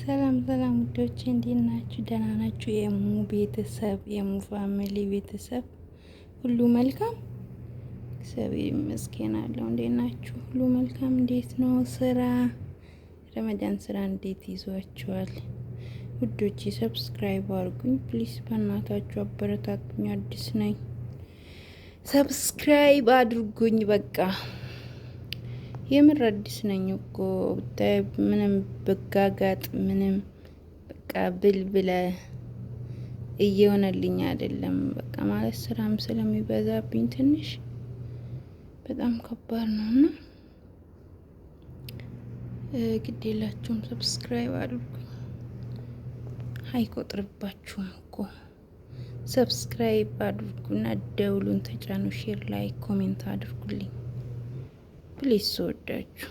ሰላም ሰላም ውዶቼ እንዴት ናችሁ? ደህና ናችሁ? የሙ ቤተሰብ የሙ ፋሚሊ ቤተሰብ ሁሉ መልካም እግዚአብሔር ይመስገን አለው። እንዴት ናችሁ? ሁሉ መልካም? እንዴት ነው ስራ? ረመዳን ስራ እንዴት ይዟችኋል? ውዶቼ ሰብስክራይብ አድርጉኝ ፕሊስ፣ በእናታችሁ አበረታቱኝ። አዲስ ነኝ፣ ሰብስክራይብ አድርጉኝ። በቃ የምር አዲስ ነኝ እኮ ምንም በጋጋጥ ምንም በቃ ብልብለ እየሆነልኝ አይደለም። በቃ ማለት ስራም ስለሚበዛብኝ ትንሽ በጣም ከባድ ነውና ግድ የላችሁም ሰብስክራይብ አድርጉኝ። አይቆጥርባችሁም እኮ ሰብስክራይብ አድርጉና ደውሉን ተጫኑ። ሼር ላይ ኮሜንት አድርጉልኝ ፕሊዝ። ወዳችሁ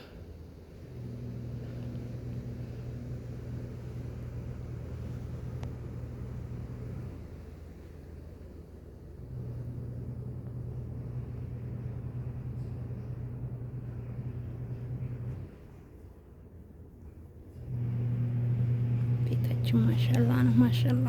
ቤታችን ማሻላ ነው ማሻላ።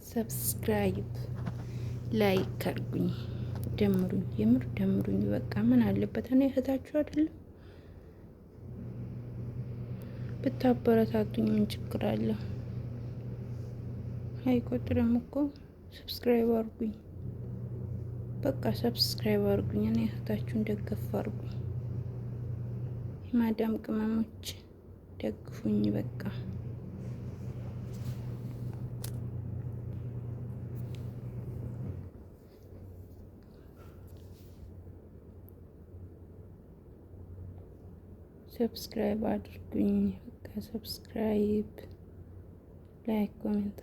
ሰብስክራይብ ላይክ አድርጉኝ፣ ደምሩኝ፣ የምር ደምሩኝ። በቃ ምን አለበት እኔ እህታችሁ አይደለም ብታበረታቱኝ? ምን ችግር አለ? አይቆጥርም እኮ ሰብስክራይብ አድርጉኝ። በቃ ሰብስክራይብ አድርጉኝ። እኔ እህታችሁን ደገፍ አድርጉኝ። የማዳም ቅመሞች ደግፉኝ በቃ። ሰብስክራይብ አድርጉኝ በቃ። ሰብስክራይብ ላይክ ኮሜንት